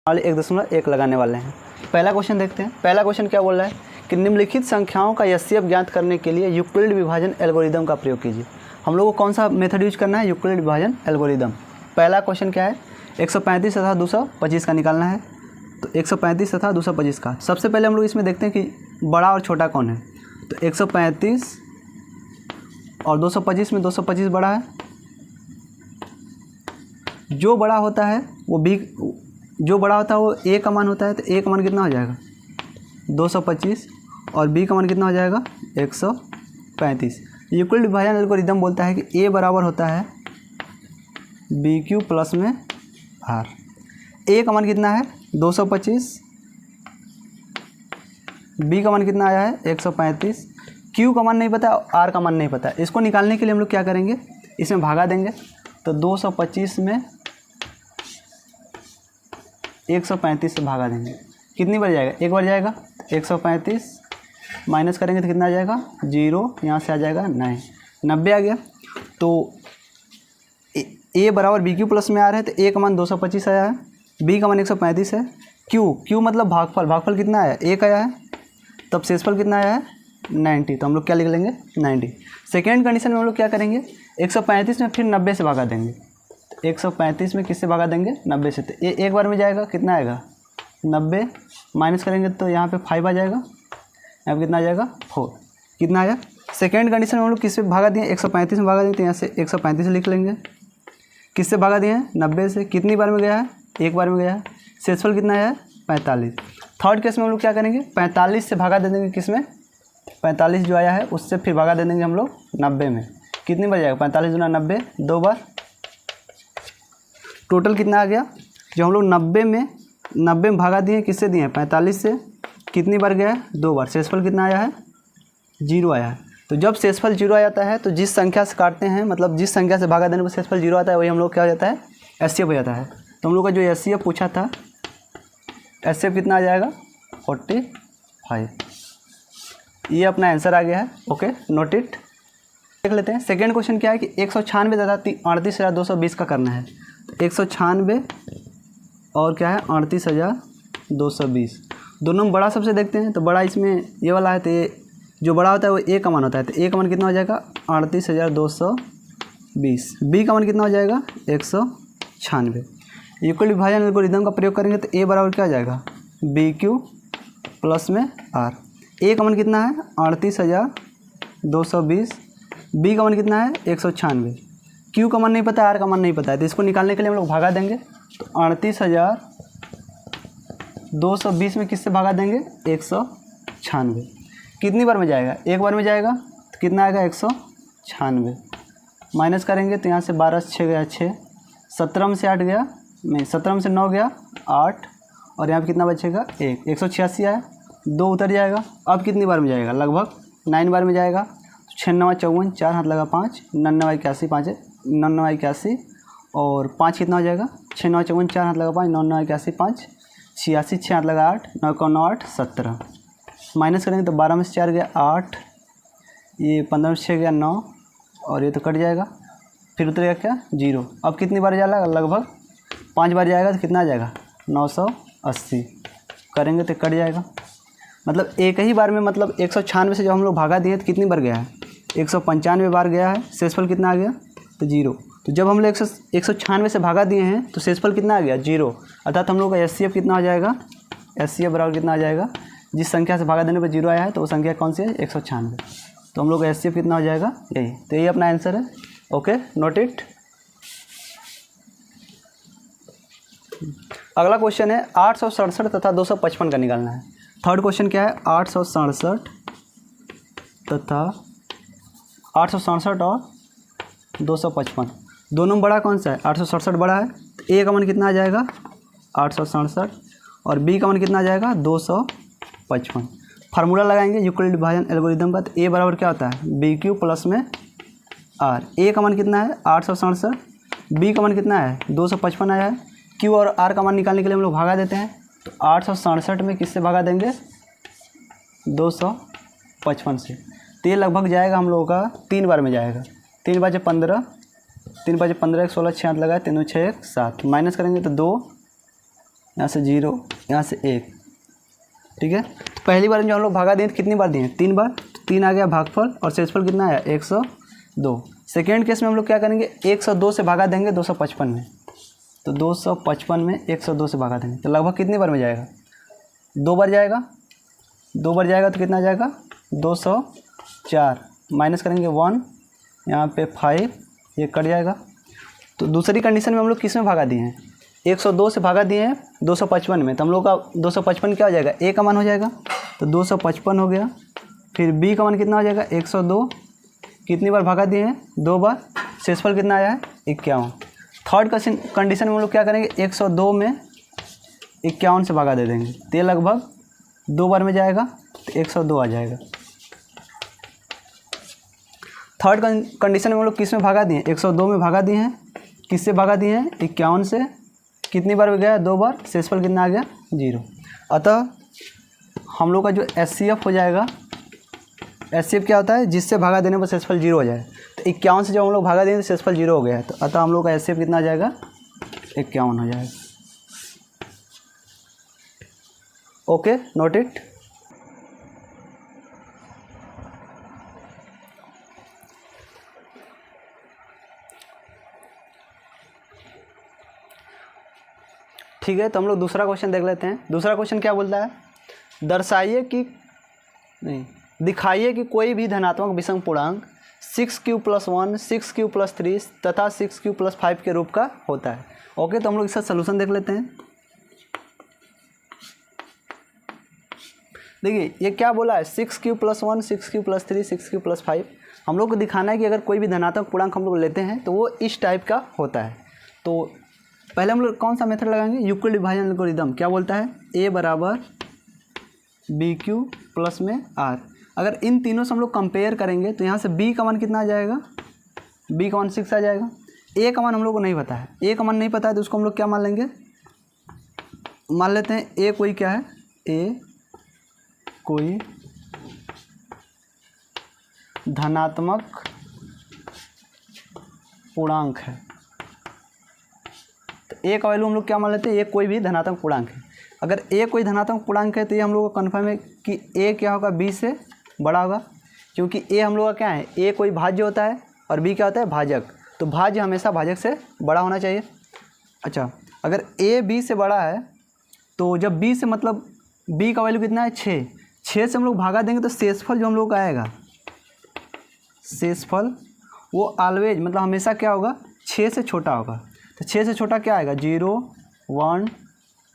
1.1 लगाने वाले हैं। पहला क्वेश्चन देखते हैं। पहला क्वेश्चन क्या बोल रहा है कि निम्नलिखित संख्याओं का एचसीएफ ज्ञात करने के लिए यूक्लिड विभाजन एल्गोरिदम का प्रयोग कीजिए। हम लोग को कौन सा मेथड यूज करना है? यूक्लिड विभाजन एल्गोरिदम। पहला क्वेश्चन क्या है? 135 तथा 225 का निकालना है। तो 135 तथा 225 का सबसे पहले हम लोग इसमें देखते हैं कि बड़ा और छोटा कौन है। तो 135 और 225 में 225 बड़ा है। जो बड़ा होता है वो वो ए का मान होता है। तो ए का मान कितना हो जाएगा? 225 और बी का मान कितना हो जाएगा? 135। यूक्लिड विभाजन एल्गोरिदम बोलता है कि ए बराबर होता है बी क्यू प्लस में आर। ए का मान कितना है? 225। बी का मान कितना आया है? 135। क्यू का मान नहीं पता, आर का मान नहीं पता। इसको निकालने के लिए हम लोग क्या करेंगे? इसमें भागा देंगे। तो 225 में 135 से भागा देंगे। कितनी बार जाएगा? एक बार जाएगा। 135 माइनस करेंगे तो कितना आ जाएगा? 0। यहाँ से आ जाएगा 9, 90 आ गया। तो ए बराबर बी क्यू प्लस में आ रहा है। तो ए का मान 225 आया है, बी का मान 135 है। क्यू मतलब भागफल कितना आया? 1 आया है। तब शेषफल कितना आया है? 90। तो हम लोग क्या लिख लेंगे? 90। सेकेंड कंडीशन में हम लोग क्या करेंगे? 135 में फिर 90 से भागा देंगे। 135 में किससे भागा देंगे? 90 से। तो एक बार में जाएगा, कितना आएगा? 90 माइनस करेंगे तो यहाँ पे 5 आ जाएगा। यहाँ पे कितना आ जाएगा? 4। कितना आया? सेकेंड कंडीशन में हम लोग किससे भागा दिए? 135 में भागा दिए। तो यहाँ से 135 लिख लेंगे। किससे भागा दिए हैं? 90 से। कितनी बार में गया है? एक बार में गया है। शेषफल कितना आया है? 45। थर्ड केस में हम लोग क्या करेंगे? 45 से भागा दे देंगे। किसमें? 45 जो आया है उससे फिर भागा दे देंगे हम लोग 90 में। कितनी बार जाएगा? 45 गुना 90, 2 बार। टोटल कितना आ गया? जो हम लोग 90 में भागा दिए, किससे दिए हैं? 45 से। कितनी बार गया है? 2 बार। शेषफल कितना आया है? 0 आया है। तो जब शेषफल 0 आ जाता है तो जिस संख्या से काटते हैं, मतलब जिस संख्या से भागा देने पर शेषफल 0 आता है, वही हम लोग क्या हो जाता है? एचसीएफ हो जाता है। तो हम लोग का जो एचसीएफ पूछा था, एचसीएफ कितना आ जाएगा? 45। ये अपना आंसर आ गया है। Okay, note it. देख लेते हैं सेकेंड क्वेश्चन क्या है कि 196 तथा 38,220 का करना है। तो 196 और क्या है? 38,220। दोनों में बड़ा सबसे देखते हैं। तो बड़ा इसमें ये वाला है। तो ये जो बड़ा होता है वो ए का मान होता है। तो ए का मान कितना हो जाएगा? 38,220। बी का मान कितना हो जाएगा? 196। यूक्लिड विभाजन एल्गोरिदम का प्रयोग करेंगे तो ए बराबर क्या हो जाएगा? बी क्यू प्लस में आर। ए का मान कितना है? 38,220। बी का मान कितना है? 196। क्यू का मान नहीं पता, आर का मान नहीं पता है। तो इसको निकालने के लिए हम लोग भागा देंगे। तो 38,220 में किससे भागा देंगे? 196। कितनी बार में जाएगा? एक बार में जाएगा। तो कितना आएगा? 196 माइनस करेंगे तो यहाँ से 12 से 6 गया 6, 17 में से 8 गया, नहीं 17 में से 9 गया 8, और यहाँ पे कितना बचेगा? 1। 186 आया, 2 उतर जाएगा। अब कितनी बार में जाएगा? लगभग 9 बार में जाएगा। 6 9 54, 4 हाथ लगा 5, 99 81 5 99 81, और 5 कितना हो जाएगा? 6 9 54, 4 हाथ लगा 5, 99 81 5, 86, 6 हाथ लगा 8, 9 को 9 8 17। माइनस करेंगे तो 12 में से 4 गया 8, ये 15 में से 6 गया 9, और ये तो कट जाएगा। फिर उतरेगा क्या? 0। अब कितनी बार जाएगा? लगभग 5 बार जाएगा। तो कितना आ जाएगा? 980। करेंगे तो कट जाएगा। मतलब एक ही बार में, मतलब 196 से जब हम लोग भागा दिए तो कितनी बार गया है? 195 बार गया है। शेषफल कितना आ गया? तो 0। तो जब हम लोग 196 से भागा दिए हैं तो शेषफल कितना आ गया? 0। अर्थात हम लोग का एचसीएफ कितना हो जाएगा? एचसीएफ बराबर कितना आ जाएगा? जिस संख्या से भागा देने पर 0 आया है तो वो संख्या कौन सी है? 196। तो हम लोग का एचसीएफ कितना हो जाएगा? यही। तो यही अपना आंसर है। Okay, note it. अगला क्वेश्चन है 867 तथा 255 का निकालना है। थर्ड क्वेश्चन क्या है? 867 तथा 867 और 255 दोनों में बड़ा कौन सा है? 867 बड़ा है। तो ए का मान कितना आ जाएगा? 867, और बी का मान कितना आ जाएगा? 255। फार्मूला लगाएंगे यूक्लिड विभाजन एल्गोरिदम का। तो ए बराबर क्या होता है? बी क्यू प्लस में आर। ए का मान कितना है? 867। बी का मान कितना है? 255 आया है। क्यू और आर का मान निकालने के लिए हम लोग भागा देते हैं। तो 867 में किससे भागा देंगे? 255 से। तो ये लगभग जाएगा हम लोगों का 3 बार में जाएगा। 3 बाजे 15, 3 5 15 1 16 6 हाथ लगाए, 3 6 1 7, माइनस करेंगे तो 2 यहाँ से 0, यहाँ से 1, ठीक है। पहली बार जो हम लोग भागा दिए कितनी बार दिए, 3 बार, 3 आ गया भागफल और शेषफल कितना आया 102। सेकेंड केस में हम लोग क्या करेंगे, 102 से भागा देंगे 255 में, तो 255 में 102 से भागा देंगे तो लगभग कितनी बार में जाएगा, 2 बार जाएगा, 2 बार जाएगा तो कितना जाएगा 204, माइनस करेंगे 1, यहाँ पे 5, ये कट जाएगा। तो दूसरी कंडीशन में हम लोग किस में भागा दिए हैं, 102 से भागा दिए हैं 255 में, तो हम लोग का 255 क्या हो जाएगा, ए का मान हो जाएगा, तो 255 हो गया। फिर बी का मान कितना हो जाएगा 102, कितनी बार भागा दिए हैं 2 बार, शेषफल कितना आया है 51। थर्ड कंडीशन में हम लोग क्या करेंगे, 102 में 51 से भागा दे देंगे, तो ये लगभग 2 बार में जाएगा तो 102 आ जाएगा। थर्ड कंडीशन में हम लोग किस में भागा दिए, 102 में भागा दिए हैं, किससे भागा दिए हैं 51 से, कितनी बार गया 2 बार, शेषफल कितना आ गया 0। अतः हम लोग का जो एचसीएफ हो जाएगा, एचसीएफ क्या होता है, जिससे भागा देने पर शेषफल 0 हो जाए, तो 51 से जब हम लोग भागा देंगे तो शेषफल 0 हो गया है, तो अतः हम लोग का एचसीएफ कितना आ जाएगा 51 हो जाएगा। Okay, note it. ठीक है, तो हम लोग दूसरा क्वेश्चन देख लेते हैं। दूसरा क्वेश्चन क्या बोलता है, दर्शाइए कि नहीं दिखाइए कि कोई भी धनात्मक विषम पूर्णांक 6q + 1, 6q + 3 तथा 6q + 5 के रूप का होता है। ओके, तो हम लोग इसका सलूशन देख लेते हैं। देखिए ये क्या बोला है, 6q + 1, 6q + 3, 6q + 5। हम लोग को दिखाना है कि अगर कोई भी धनात्मक पूर्णांक हम लोग लेते हैं तो वो इस टाइप का होता है। तो पहले हम लोग कौन सा मेथड लगाएंगे, यूक्लिड विभाजन एल्गोरिदम। क्या बोलता है, a = bq प्लस में r। अगर इन तीनों से हम लोग कंपेयर करेंगे तो यहाँ से b का मान कितना आ जाएगा, b का मान 6 आ जाएगा। a का मान हम लोग को नहीं पता है, a का मान नहीं पता है तो उसको हम लोग क्या मान लेंगे, मान लेते हैं a कोई क्या है, a कोई धनात्मक पूर्णांक है। तो a का वैल्यू हम लोग क्या मान लेते हैं, a कोई भी धनात्मक पूर्णांक है। अगर a कोई धनात्मक पूर्णांक है तो ये हम लोग को कन्फर्म है कि a क्या होगा, b से बड़ा होगा, क्योंकि a हम लोग का क्या है, a कोई भाज्य होता है और b क्या होता है, भाजक। तो भाज्य हमेशा भाजक से बड़ा होना चाहिए। अच्छा, अगर a b से बड़ा है तो जब b से मतलब b का वैल्यू कितना है 6 से हम लोग भागा देंगे तो शेषफल जो हम लोग का आएगा, शेषफल वो ऑलवेज मतलब हमेशा क्या होगा, 6 से छोटा होगा। तो 6 से छोटा क्या आएगा, 0, 1,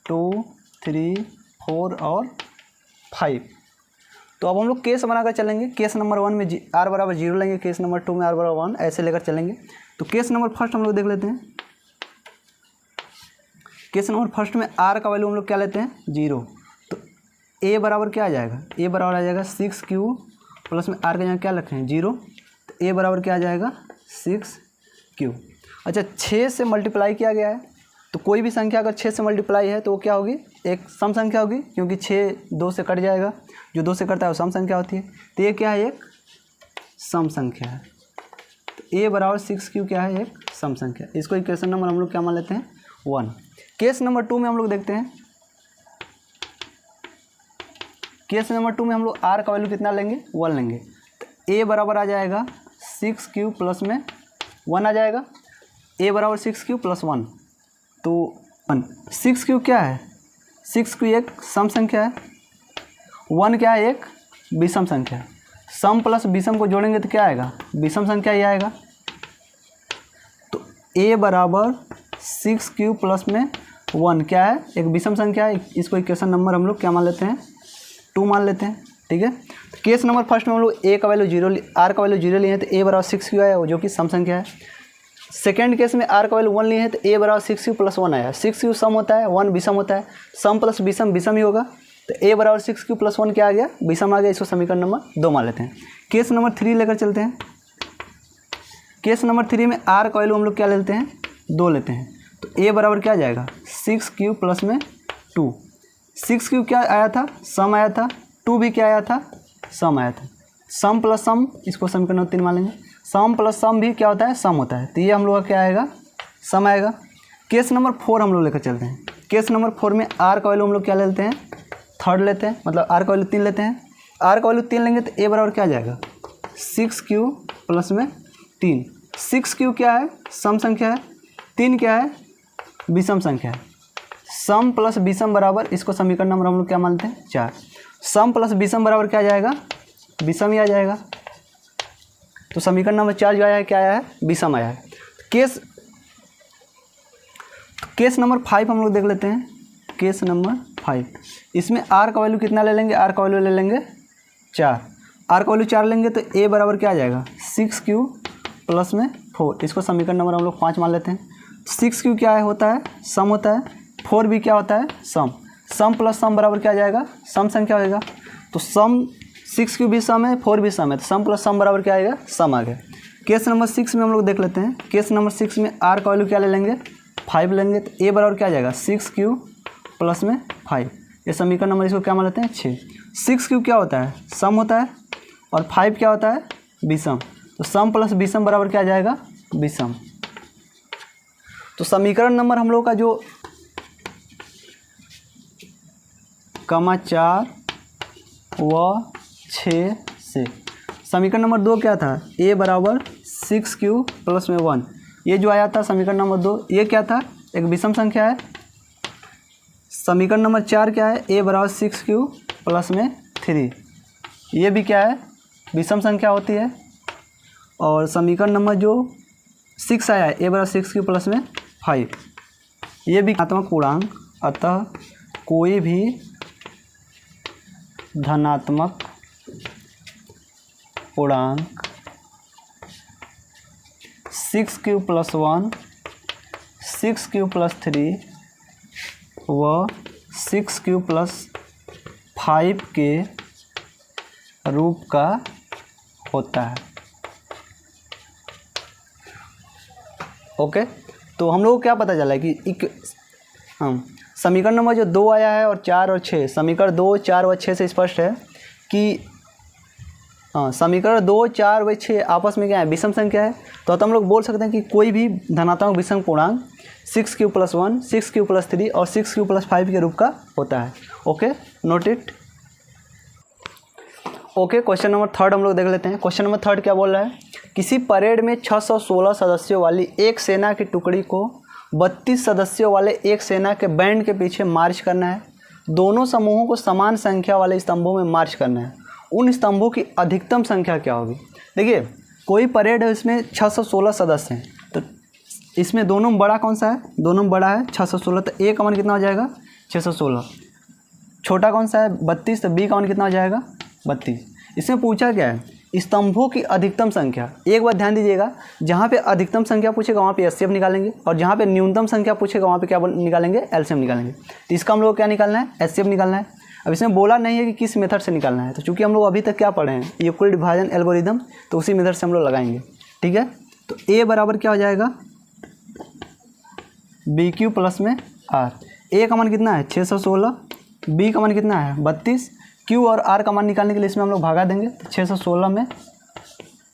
2, 3, 4 और 5। तो अब हम लोग केस बनाकर चलेंगे। केस नंबर 1 में r = 0 लेंगे, केस नंबर 2 में r = 1, ऐसे लेकर चलेंगे। तो केस नंबर फर्स्ट हम लोग देख लेते हैं। केस नंबर फर्स्ट में r का वैल्यू हम लोग क्या लेते हैं, 0। तो a बराबर क्या आ जाएगा, a बराबर आ जाएगा 6q प्लस में r का यहाँ क्या रखें हैं 0, तो a बराबर क्या आ जाएगा 6q। अच्छा, 6 से मल्टीप्लाई किया गया है, तो कोई भी संख्या अगर 6 से मल्टीप्लाई है तो वो क्या होगी, एक सम संख्या होगी, क्योंकि 6 2 से कट जाएगा, जो 2 से कटता है वो सम संख्या होती है। तो ये क्या है, एक सम संख्या है। तो a = 6q क्या है, एक सम संख्या। इसको इक्वेशन नंबर हम लोग क्या मान लेते हैं, 1। केस नंबर 2 में हम लोग देखते हैं। केस नंबर 2 में हम लोग r का वैल्यू कितना लेंगे, 1 लेंगे। तो a बराबर आ जाएगा 6q प्लस में 1 आ जाएगा, a = 6q + 1। तो 6q क्या है, 6q एक सम संख्या है, 1 क्या है, एक विषम संख्या है। सम प्लस विषम को जोड़ेंगे तो क्या आएगा, विषम संख्या ही आएगा। तो a = 6q प्लस में 1 क्या है, एक विषम संख्या है। इसको इक्वेशन नंबर हम लोग क्या मान लेते हैं, 2 मान लेते हैं। ठीक है, तो केस नंबर फर्स्ट में हम लोग a का वैल्यू 0, r का वैल्यू 0 लिए हैं, तो a = 6q आया, जो कि सम संख्या है। सेकेंड केस में r का वैल्यू 1 लिए हैं, तो a = 6q + 1 आया। 6q सम होता है, 1 विषम होता है, सम प्लस विषम विषम ही होगा। तो a = 6q + 1 क्या आ गया, विषम आ गया। इसको समीकरण नंबर 2 मान लेते हैं। केस नंबर 3 लेकर चलते हैं। केस नंबर 3 में r का वैल्यू हम लोग क्या लेते हैं, 2 लेते हैं। तो a बराबर क्या आ जाएगा, 6q प्लस में 2। 6q क्या आया था, सम आया था, 2 भी क्या आया था, सम आया था। सम प्लस सम, इसको समीकरण नंबर 3 मान लेंगे। सम प्लस सम भी क्या होता है, सम होता है। तो ये हम लोग का क्या आएगा, सम आएगा। केस नंबर 4 हम लोग लेकर चलते हैं। केस नंबर 4 में आर का वैल्यू हम लोग क्या लेते हैं, थर्ड लेते हैं, मतलब आर का वैल्यू 3 लेते हैं। आर का वैल्यू 3 लेंगे तो ए बराबर क्या आ जाएगा, 6q प्लस में 3। 6q क्या है, सम संख्या है, 3 क्या है, विषम संख्या है। सम प्लस विषम बराबर, इसको समीकरण नंबर हम लोग क्या मानते हैं, 4। सम प्लस विषम बराबर क्या आ जाएगा, विषम ही आ जाएगा। तो समीकरण नंबर 4 जो आया है क्या आया है, विषम आया है। केस नंबर 5 हम लोग देख लेते हैं। केस नंबर 5, इसमें आर का वैल्यू कितना ले लेंगे, आर का वैल्यू ले लेंगे 4। आर का वैल्यू 4 लेंगे तो ए बराबर क्या आ जाएगा, 6q प्लस में 4। इसको समीकरण नंबर हम लोग 5 मान लेते हैं। 6q क्या है, होता है सम होता है, 4 भी क्या होता है, सम। सम प्लस सम बराबर क्या आ जाएगा, सम संख्या होगा। तो सम 6q भी सम है, 4 भी सम है, तो सम प्लस सम बराबर क्या आएगा, सम आ गया। केस नंबर 6 में हम लोग देख लेते हैं। केस नंबर 6 में आर का वैल्यू क्या ले लेंगे, 5 लेंगे, तो ए बराबर क्या आ जाएगा, 6q प्लस में 5। ये समीकरण नंबर इसको क्या मान लेते हैं, 6। 6q क्या होता है, सम होता है, और 5 क्या होता है, विषम। तो सम प्लस विषम बराबर क्या आ जाएगा, विषम। तो समीकरण नंबर हम लोग का जो 4 व 6 से समीकरण नंबर 2 क्या था, ए बराबर 6q प्लस में 1। ये जो आया था समीकरण नंबर 2, ये क्या था, एक विषम संख्या है। समीकरण नंबर 4 क्या है, ए बराबर 6q प्लस में 3, ये भी क्या है, विषम संख्या होती है। और समीकरण नंबर जो 6 आया है, ए बराबर 6q प्लस में 5, ये भी धनात्मक पूर्णांक, अतः कोई भी धनात्मक पूर्णांक 6q प्लस 1, 6q प्लस 3 व 6q प्लस 5 के रूप का होता है। ओके, तो हम लोग को क्या पता चला है कि समीकरण नंबर जो 2 आया है और 4 और 6, समीकरण 2, 4 व 6 से स्पष्ट है कि समीकरण 2, 4 व 6 आपस में क्या है, विषम संख्या है। तो हम लोग बोल सकते हैं कि कोई भी धनात्मक विषम पूर्णांक 6q प्लस 1, 6q प्लस 3 और 6q प्लस 5 के रूप का होता है। Okay, note it. Okay, question number 3 हम लोग देख लेते हैं। क्वेश्चन नंबर 3 क्या बोल रहा है, किसी परेड में 616 सदस्यों वाली एक सेना की टुकड़ी को 32 सदस्यों वाले एक सेना के बैंड के पीछे मार्च करना है। दोनों समूहों को समान संख्या वाले स्तंभों में मार्च करना है। उन स्तंभों की अधिकतम संख्या क्या होगी। देखिए, कोई परेड है, इसमें 616 सदस्य हैं, तो इसमें दोनों में बड़ा कौन सा है, दोनों में बड़ा है 616, तो ए का मान कितना हो जाएगा, 616। छोटा कौन सा है, 32, तो बी का मान कितना हो जाएगा, 32। इसमें पूछा क्या है, स्तंभों की अधिकतम संख्या। एक बात ध्यान दीजिएगा, जहाँ पे अधिकतम संख्या पूछेगा वहाँ पे एचसीएफ निकालेंगे, और जहाँ पे न्यूनतम संख्या पूछेगा वहाँ पे क्या निकालेंगे, एलसीएम निकालेंगे। तो इसका हम लोग क्या निकालना है, एचसीएफ निकालना है। अब इसमें बोला नहीं है कि किस मेथड से निकालना है, तो चूँकि हम लोग अभी तक क्या पढ़े हैं, यूक्लिड विभाजन एल्गोरिदम, तो उसी मेथड से हम लोग लगाएंगे। ठीक है, तो ए बराबर क्या हो जाएगा, बी क्यू प्लस में आर। ए का मान कितना है, 616, बी का मान कितना है, 32। क्यू और आर का मान निकालने के लिए इसमें हम लोग भागा देंगे, तो 616 में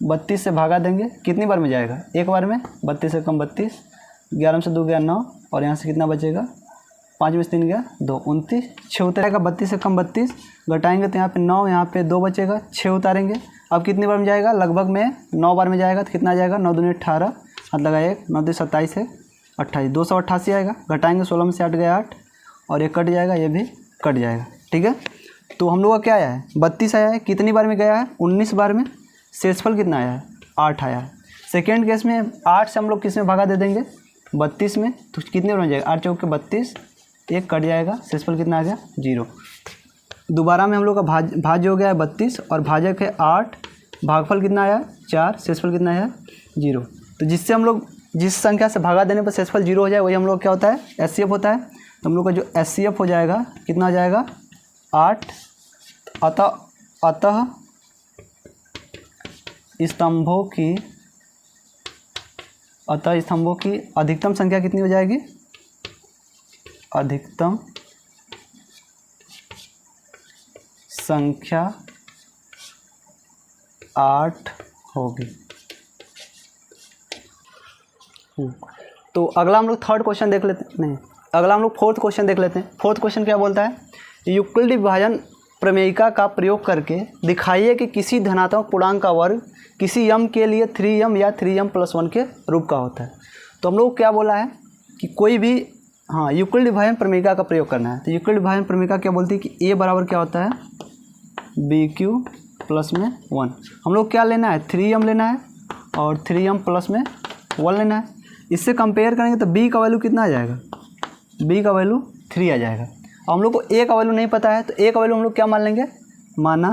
32 से भागा देंगे, कितनी बार में जाएगा, एक बार में। 32 से कम 32, 11 से 2 गया 9, और यहाँ से कितना बचेगा, 5 में से 3 गया 2, 29। 6 उतारेगा, 32 से कम 32, घटाएंगे तो यहाँ पे 9, यहाँ पे 2 बचेगा, 6 उतारेंगे। अब कितनी बार में जाएगा, लगभग में 9 बार में जाएगा, तो कितना आ जाएगा, 9 दूनी 18, हाथ लगाए 1, 9 दूनी 27 है 28, 288 आएगा। घटाएंगे 16 में से 8 गया 8, और ये कट जाएगा, ये भी कट जाएगा। ठीक है, तो हम लोग का क्या आया है, 32 आया है। कितनी बार में गया है, 19 बार में। शेषफल कितना आया है, 8 आया है। सेकेंड केस में 8 से हम लोग किस में भागा दे देंगे, 32 में, तो कितने बार में जाएगा, 8 चौके 32, एक कट जाएगा, शेषफल कितना आ गया, 0। दोबारा में हम लोग का भाज्य हो गया है 32, और भाजक है 8, भागफल कितना आया, 4, शेषफल कितना आया, 0। तो जिससे हम लोग जिस संख्या से भागा देने पर शेषफल 0 हो जाए, वही हम लोग क्या होता है, एचसीएफ होता है। तो हम लोग का जो एचसीएफ हो जाएगा, कितना आ जाएगा, 8। अतः स्तंभों की अधिकतम संख्या कितनी हो जाएगी, अधिकतम संख्या 8 होगी। तो अगला हम लोग थर्ड क्वेश्चन देख लेते हैं, नहीं, अगला हम लोग फोर्थ क्वेश्चन देख लेते हैं। फोर्थ क्वेश्चन क्या बोलता है, यूक्लिड विभाजन प्रमेयिका का प्रयोग करके दिखाइए कि किसी धनात्मक पूर्णांक का वर्ग किसी यम के लिए 3m या 3m+1 के रूप का होता है। तो हम लोग क्या बोला है कि कोई भी यूक्लिड विभाजन प्रमेयिका का प्रयोग करना है। तो यूक्लिड विभाजन प्रमेयिका क्या बोलती है कि a बराबर क्या होता है BQ प्लस में 1। हम लोग क्या लेना है 3m लेना है और 3m+1 लेना है। इससे कंपेयर करेंगे तो b का वैल्यू कितना आ जाएगा, b का वैल्यू 3 आ जाएगा। और हम लोग को a का वैल्यू नहीं पता है तो a का वैल्यू हम लोग क्या मान लेंगे, माना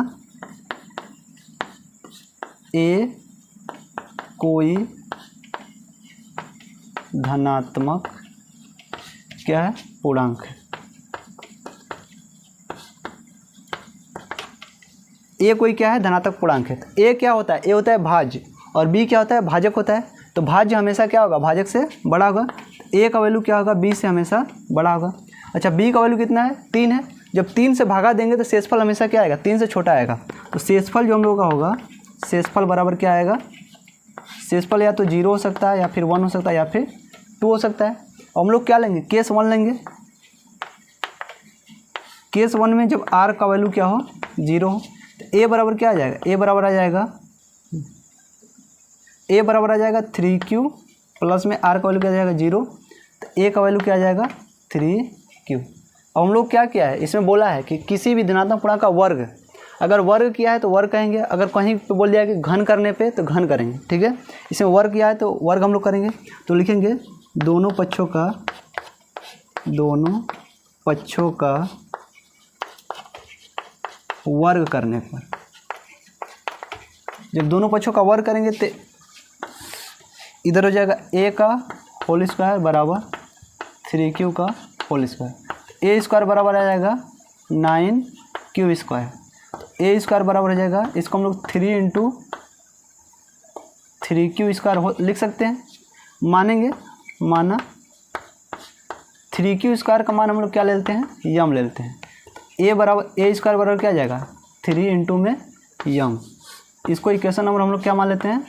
a कोई धनात्मक क्या है पूर्णांक है। a कोई क्या है धनात्मक पूर्णांक है। तो a क्या होता है, a होता है भाज्य और b क्या होता है भाजक होता है। तो भाज्य हमेशा क्या होगा भाजक से बड़ा होगा। a का वैल्यू क्या होगा b से हमेशा बड़ा होगा। अच्छा b का वैल्यू कितना है 3 है। जब 3 से भागा देंगे तो शेषफल हमेशा क्या आएगा 3 से छोटा आएगा। तो शेषफल जो हम लोग का होगा शेषफल बराबर क्या आएगा, शेषफल या तो 0 हो सकता है या फिर 1 हो सकता है या फिर 2 हो सकता है। और हम लोग क्या लेंगे केस 1 लेंगे। केस 1 में जब r का वैल्यू क्या हो 0 हो तो a बराबर क्या आ जाएगा, a बराबर आ जाएगा 3q प्लस में r का वैल्यू क्या आ जाएगा 0। तो a का वैल्यू क्या आ जाएगा 3q। अब हम लोग क्या किया है इसमें बोला है कि किसी भी धनात्मक पूर्णांक का वर्ग, अगर वर्ग किया है तो वर्ग कहेंगे, अगर कहीं पे बोल दिया कि घन करने पे तो घन करेंगे। ठीक है, इसमें वर्ग किया है तो वर्ग हम लोग करेंगे। तो लिखेंगे दोनों पक्षों का वर्ग करने पर, जब दोनों पक्षों का वर्ग करेंगे तो इधर हो जाएगा a का होल स्क्वायर बराबर 3q का होल स्क्वायर। a स्क्वायर बराबर आ जाएगा 9q स्क्वायर। a स्क्वायर बराबर हो जाएगा, इसको हम लोग 3 इंटू 3q स्क्वायर लिख सकते हैं। मानेंगे, माना 3q स्क्वायर का मान हम लोग क्या ले लेते हैं यम ले लेते हैं। a स्क्वायर बराबर क्या आ जाएगा 3 इंटू में यम। इसको इक्वेशन नंबर हम लोग क्या मान लेते हैं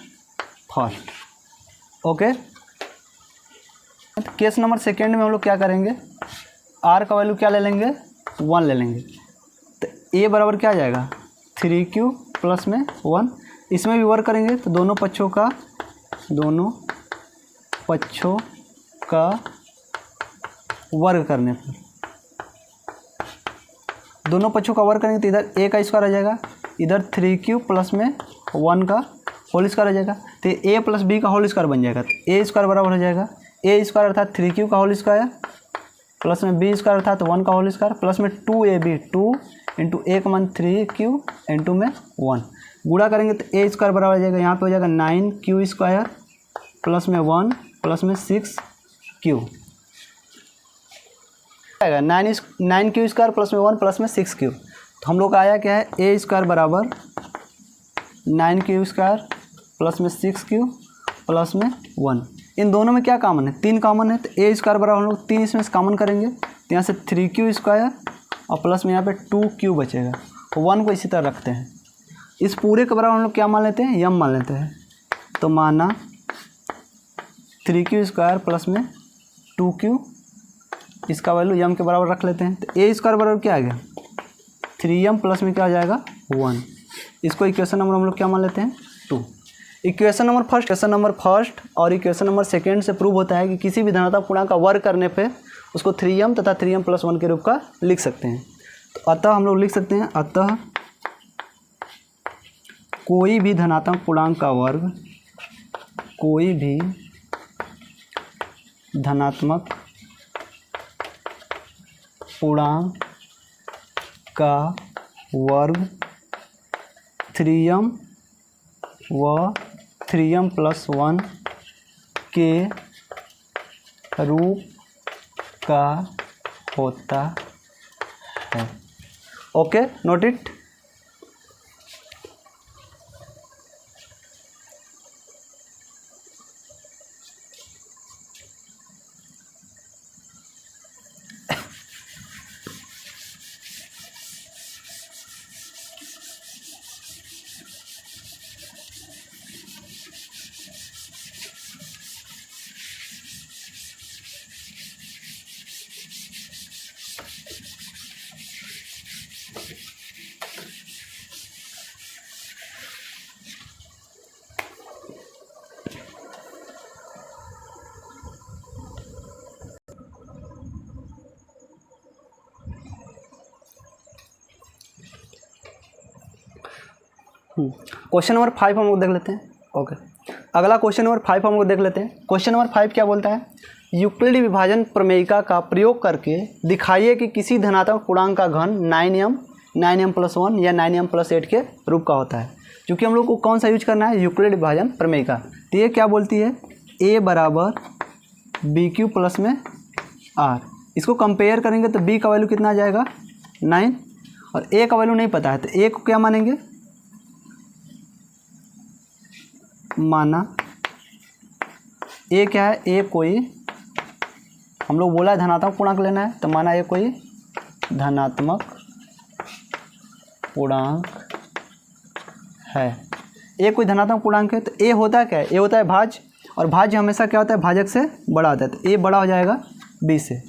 first. Okay, case number second में हम लोग क्या करेंगे r का वैल्यू क्या ले लेंगे 1 ले लेंगे। तो a बराबर क्या आ जाएगा 3q प्लस में 1। इसमें भी वर्क करेंगे तो दोनों पक्षों का वर्ग करने पर, दोनों पक्षों का वर्ग करेंगे तो इधर a का स्क्वायर आ जाएगा, इधर 3q प्लस में 1 का होल स्क्वायर आ जाएगा। तो a प्लस b का होल स्क्वायर बन जाएगा। तो a स्क्वायर बराबर हो जाएगा a स्क्वायर अर्थात 3q का होल स्क्वायर प्लस में b स्क्वायर अर्थात 1 का होल स्क्वायर प्लस में 2ab 2 इंटू एक मन 3q इंटू में 1। गुणा करेंगे तो a स्क्वायर बराबर हो जाएगा, यहाँ पे हो जाएगा 9q स्क्वायर प्लस में 1 प्लस में 6q आएगा 9q स्क्वायर प्लस में 1 प्लस में 6q। तो हम लोग का आया क्या है a स्क्वायर बराबर 9q स्क्वायर प्लस में 6q प्लस में 1। इन दोनों में क्या कॉमन है 3 कॉमन है। तो a स्क्वायर बराबर हम लोग 3 इसमें से कॉमन करेंगे तो यहाँ से 3q स्क्वायर और प्लस में यहाँ पे 2q बचेगा। तो 1 को इसी तरह रखते हैं। इस पूरे के बराबर हम लोग क्या मान लेते हैं यम मान लेते हैं। तो माना 3q स्क्वायर प्लस में 2q, इसका वैल्यू यम के बराबर रख लेते हैं। तो a स्क्वायर बराबर क्या आ गया 3m प्लस में क्या आ जाएगा 1। इसको इक्वेशन नंबर हम लोग क्या मान लेते हैं 2। इक्वेशन नंबर फर्स्ट और इक्वेशन नंबर सेकेंड से प्रूव होता है कि किसी भी धनात्मक पूर्णांक का वर्ग करने पे उसको 3m तथा 3m+1 के रूप का लिख सकते हैं। तो अतः हम लोग लिख सकते हैं, अतः कोई भी धनात्मक पूर्णांक का वर्ग, कोई भी धनात्मक पूर्णांक का वर्ग 3m व 3m+1 के रूप का होता है। Okay, note it. Question number 5 हम लोग देख लेते हैं। ओके, अगला क्वेश्चन नंबर 5 हम लोग देख लेते हैं। क्वेश्चन नंबर 5 क्या बोलता है, यूक्लिड विभाजन प्रमेयिका का प्रयोग करके दिखाइए कि किसी धनात्मक पूर्णांक का घन 9m+1 या 9m+8 के रूप का होता है। क्योंकि हम लोग को कौन सा यूज करना है, यूक्लिड विभाजन प्रमेयिका। तो ये क्या बोलती है, a बराबर BQ प्लस में R। इसको कंपेयर करेंगे तो b का वैल्यू कितना आ जाएगा 9, और a का वैल्यू नहीं पता है तो a को क्या मानेंगे, माना a क्या है, a कोई, हम लोग बोला है धनात्मक पूर्णांक लेना है, तो माना a कोई धनात्मक पूर्णांक है। a कोई धनात्मक पूर्णांक है तो a होता क्या है, a होता है भाज्य, और भाज्य हमेशा क्या होता है, भाजक से बड़ा होता है। तो a बड़ा हो जाएगा b से,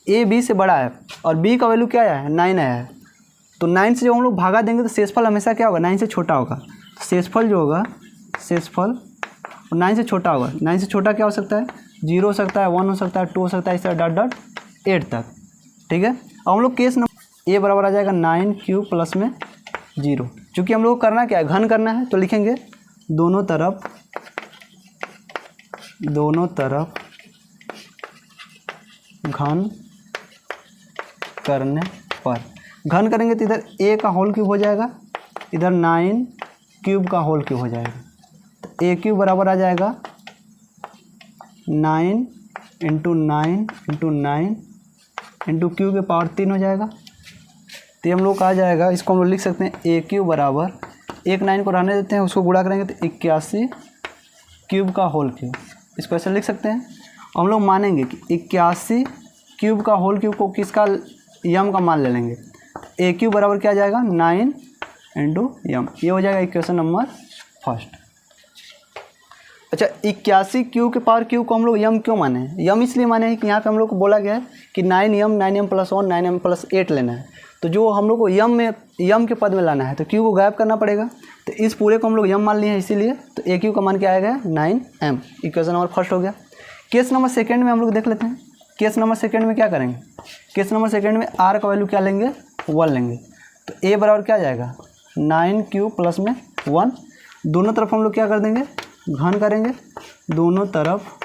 a b से बड़ा है, और b का वैल्यू क्या आया है 9 आया है। तो 9 से जब हम लोग भागा देंगे तो शेषफल हमेशा क्या होगा, 9 से छोटा होगा। तो शेषफल जो होगा, शेषफल 9 से छोटा होगा। 9 से छोटा क्या हो सकता है, 0 हो सकता है, 1 हो सकता है, 2 हो सकता है, इस तरह डॉट डॉट 8 तक। ठीक है, अब हम लोग केस नंबर a बराबर आ जाएगा 9 प्लस में 0। चूँकि हम लोग को करना क्या है, घन करना है, तो लिखेंगे दोनों तरफ घन करने पर, घन करेंगे तो इधर a का होल क्यूब हो जाएगा, इधर 9 क्यूब का होल क्यूब हो जाएगा। तो a क्यूब बराबर आ जाएगा 9 इंटू 9 इंटू क्यू के पावर 3 हो जाएगा। तो हम लोग का आ जाएगा, इसको हम लोग लिख सकते हैं a क्यूब बराबर, 9 को रहने देते हैं, उसको गुणा करेंगे तो 81 क्यूब का होल क्यूब, इसको ऐसे लिख सकते हैं। हम लोग मानेंगे कि 81 क्यूब का होल क्यूब को किसका, यम का मान ले लेंगे। a क्यूब बराबर क्या आ जाएगा 9 इंटू यम, ये हो जाएगा इक्वेशन नंबर फर्स्ट। अच्छा, 81 क्यू के पावर क्यू को हम लोग यम क्यों माने हैं, यम इसलिए माने हैं कि यहाँ पे हम लोग को बोला गया है कि 9m+1 9m+8 लेना है। तो जो हम लोग को यम के पद में लाना है तो क्यू को गायब करना पड़ेगा। तो इस पूरे को हम लोग यम मान लिए हैं, इसीलिए तो ए क्यू का मान क्या आएगा 9m। इक्वेशन नंबर फर्स्ट हो गया। केस नंबर सेकेंड में हम लोग देख लेते हैं। केस नंबर सेकेंड में क्या करेंगे, केस नंबर सेकेंड में आर का वैल्यू क्या लेंगे, 1 लेंगे। तो ए बराबर क्या आ जाएगा 9 प्लस में 1, दोनों तरफ हम लोग क्या कर देंगे, घन करेंगे, दोनों तरफ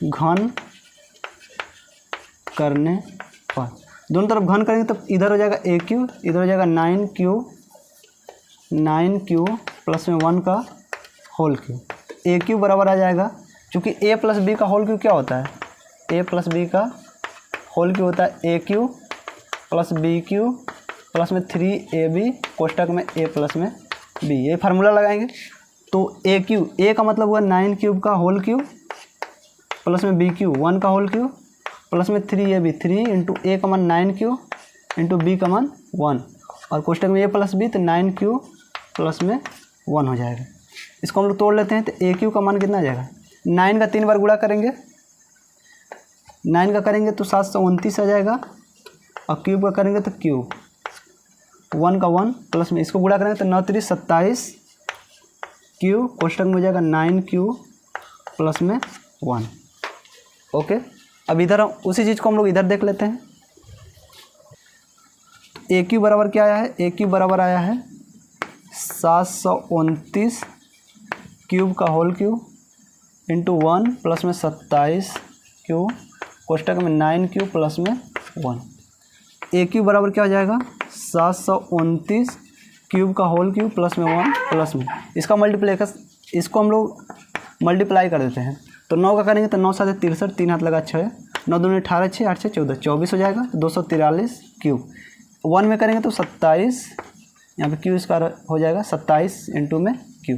घन करने पर, दोनों तरफ घन करेंगे तो इधर हो जाएगा ए क्यू, इधर हो जाएगा 9 प्लस में 1 का होल क्यू। ए क्यू बराबर आ जाएगा, क्योंकि ए प्लस बी का होल क्यू क्या होता है, ए प्लस बी का होल क्यू होता है A cube plus B cube plus में 3ab कोष्टक में a प्लस में b, ये फार्मूला लगाएंगे। तो ए क्यू, ए का मतलब हुआ 9 क्यूब का होल क्यूब प्लस में बी क्यू 1 का होल क्यूब प्लस में 3ab, 3 इंटू ए का मान 9 क्यू इंटू बी का मान 1, और कोष्टक में a प्लस बी, तो 9 क्यू प्लस में 1 हो जाएगा। इसको हम लोग तोड़ लेते हैं तो ए क्यू का मान कितना आ जाएगा, 9 का 3 बार गुणा करेंगे, 9 का करेंगे तो 729 आ जाएगा, और क्यूब का करेंगे तो क्यूब 1 का 1 प्लस में इसको गुणा करेंगे तो 9 3 27 क्यू, कोष्टक में हो जाएगा 9 क्यू प्लस में 1। ओके, अब इधर उसी चीज़ को हम लोग इधर देख लेते हैं। ए क्यू बराबर क्या आया है, ए क्यू बराबर आया है 729 क्यूब का होल क्यूब इंटू 1 प्लस में 27 क्यू, कोष्टक में 9 क्यू प्लस में 1। ए क्यू बराबर क्या हो जाएगा 729 क्यूब का होल क्यूब प्लस में 1 प्लस में इसका मल्टीप्लीकेशन, इसको हम लोग मल्टीप्लाई कर देते हैं। तो 9 का करेंगे तो 9 7 63, 3 हाथ लगा 6, 9 दूनी 18, 6 8 6 14, 24 हो जाएगा, 243 क्यूब। 1 में करेंगे तो 27, यहाँ पे क्यू इसका हो जाएगा 27 इंटू में क्यू।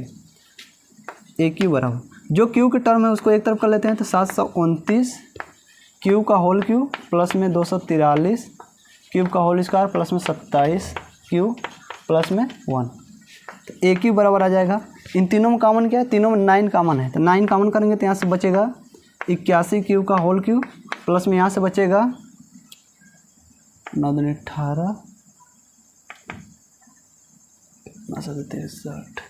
ए क्यू बराबर जो क्यू के टर्म है उसको एक तरफ कर लेते हैं, तो 729 क्यूब का होल क्यूब प्लस में 243 क्यूब का होल स्क्वायर प्लस में 27 क्यूब प्लस में 1। तो ए क्यू बराबर आ जाएगा, इन तीनों में कॉमन क्या है, तीनों में 9 कॉमन है, तो 9 कॉमन करेंगे तो यहाँ से बचेगा 81 क्यूब का होल क्यूब प्लस में यहाँ से बचेगा 9 दूनी 18, 63,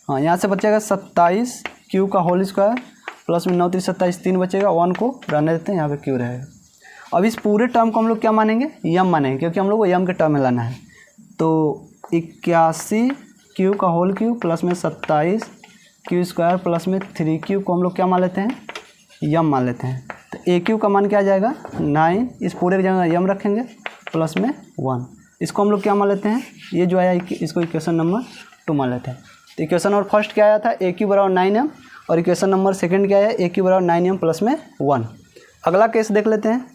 हाँ यहाँ से बचेगा 27 क्यूब का होल स्क्वायर प्लस में 9 3 27, 3 बचेगा, 1 को रहने देते हैं, यहाँ पे क्यू रहेगा। अब इस पूरे टर्म को हम लोग क्या मानेंगे, यम मानेंगे, क्योंकि हम लोग को यम के टर्म में लाना है। तो 81 क्यू का होल क्यूब प्लस में 27 क्यू स्क्वायर प्लस में 3 क्यू को हम लोग क्या मान लेते हैं, यम मान लेते हैं। तो ए क्यू का मान क्या आ जाएगा 9, इस पूरे की जगह यम रखेंगे प्लस में 1, इसको हम लोग क्या मान लेते हैं, ये जो आया इसको इक्वेशन नंबर 2 मान लेते हैं। तो इक्वेशन नंबर फर्स्ट क्या आया था, ए क्यू बराबर 9m, और इक्वेशन नंबर सेकंड क्या है, ए क्यू बराबर 9m प्लस में 1। अगला केस देख लेते हैं,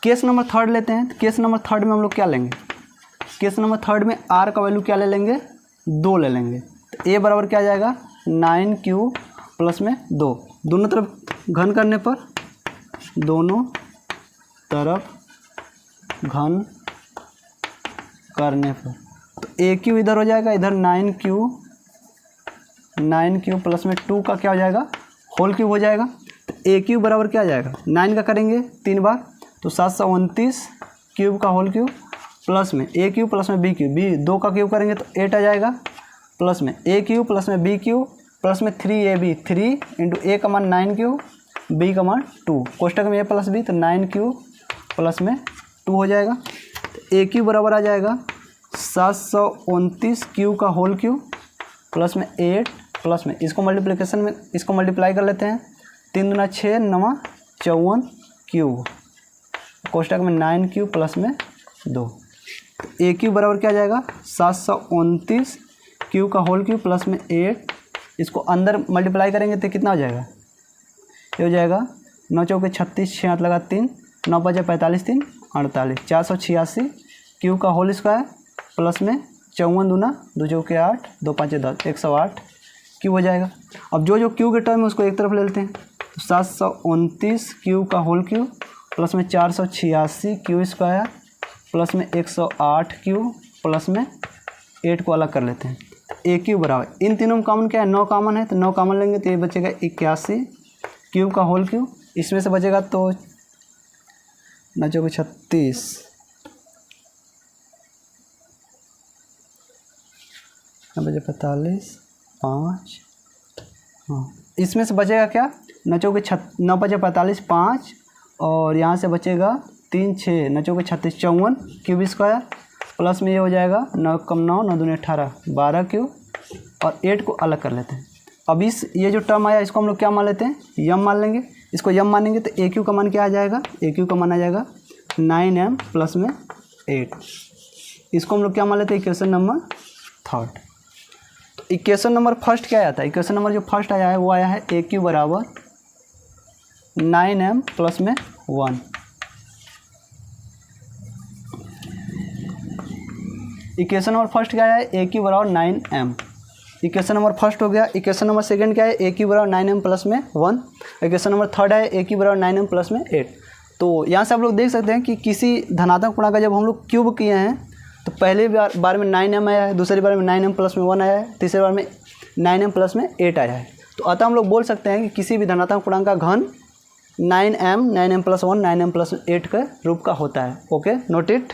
केस नंबर थर्ड लेते हैं। तो केस नंबर थर्ड में हम लोग क्या लेंगे, केस नंबर थर्ड में आर का वैल्यू क्या ले लेंगे, 2 ले लेंगे। तो ए बराबर क्या आ जाएगा 9q प्लस में 2, दोनों तरफ घन करने पर, दोनों तरफ घन करने पर, तो ए क्यू इधर हो जाएगा, इधर 9q प्लस में 2 का क्या हो जाएगा, होल क्यूब हो जाएगा। तो ए क्यू बराबर क्या आ जाएगा, 9 का करेंगे 3 बार तो 729 क्यूब का होल क्यूब प्लस में ए क्यूब प्लस में बी क्यूब, बी 2 का क्यूब करेंगे तो 8 आ जाएगा, प्लस में ए क्यूब प्लस में बी क्यूब प्लस में 3ab, 3 इंटू ए का मान 9 क्यूब, बी का मान 2, कोष्टक में ए प्लस बी, तो 9 क्यूब प्लस में 2 हो जाएगा। तो ए क्यूब बराबर आ जाएगा 729 क्यू का होल क्यूब प्लस में 8 प्लस में, इसको मल्टीप्लिकेशन में इसको मल्टीप्लाई कर लेते हैं, 3 दूना 6 9 54 क्यूब, कोष्टक में 9 क्यूब प्लस में 2। ए क्यूब बराबर क्या आ जाएगा 729 क्यू का होल क्यूब प्लस में 8, इसको अंदर मल्टीप्लाई करेंगे तो कितना हो जाएगा, ये हो जाएगा 9 चौके 36, 6 हाथ लगा 3, 9 5 45, 3 48, 486 क्यू का होल स्क्वायर प्लस में 54 दूना 2 चौके 8, 2 5 10, 108 क्यू हो जाएगा। अब जो क्यू के टर्म है उसको एक तरफ ले लेते हैं, तो 729 क्यू का होल क्यूब प्लस में 486 क्यू स्क्वायर प्लस में 108 क्यू प्लस में 8 को अलग कर लेते हैं। ए क्यू बराबर इन तीनों में कॉमन क्या है, 9 कॉमन है, तो 9 कॉमन लेंगे तो ये बचेगा 81 क्यूब का होल क्यूब, इसमें से बचेगा तो 9 चौके 36, 45, 5, हाँ इसमें से बचेगा क्या, 9 चौके 45, 5 और यहाँ से बचेगा 3 6, 9 चौके 36, 54 क्यूब स्क्वायर प्लस में ये हो जाएगा 9 कम 9, 9 दूनी 18, 12 क्यूब और 8 को अलग कर लेते हैं। अब ये जो टर्म आया इसको हम लोग क्या मान लेते हैं, यम मान लेंगे, इसको यम मानेंगे तो ए क्यू का मान क्या आ जाएगा, ए क्यू का मान आ जाएगा 9m प्लस में 8, इसको हम लोग क्या मान लेते हैं, इक्वेशन नंबर थर्ड। तो इक्वेशन नंबर फर्स्ट क्या आया था, इक्वेशन नंबर जो फर्स्ट आया है वो आया है ए क्यू बराबर 9m प्लस में 1। इक्वेशन नंबर फर्स्ट क्या है, ए क्यू बराबर 9m, इक्वेशन नंबर फर्स्ट हो गया। इक्वेशन नंबर सेकंड क्या है, ए क्यू बराबर 9m प्लस में 1। इक्वेशन नंबर थर्ड है ए क्यू बराबर 9m प्लस में 8। तो यहाँ से आप लोग देख सकते हैं कि किसी धनात्मक पूर्णांक का जब हम लोग क्यूब किए हैं तो पहले बार में 9m आया है, दूसरी बार में 9m प्लस में 1 आया है, तीसरी बार में 9m प्लस में 8 आया है। तो अतः हम लोग बोल सकते हैं कि किसी भी धनात्मक पूर्णांक का घन 9m प्लस 1, 9m प्लस 8 के रूप का होता है। Okay, note it.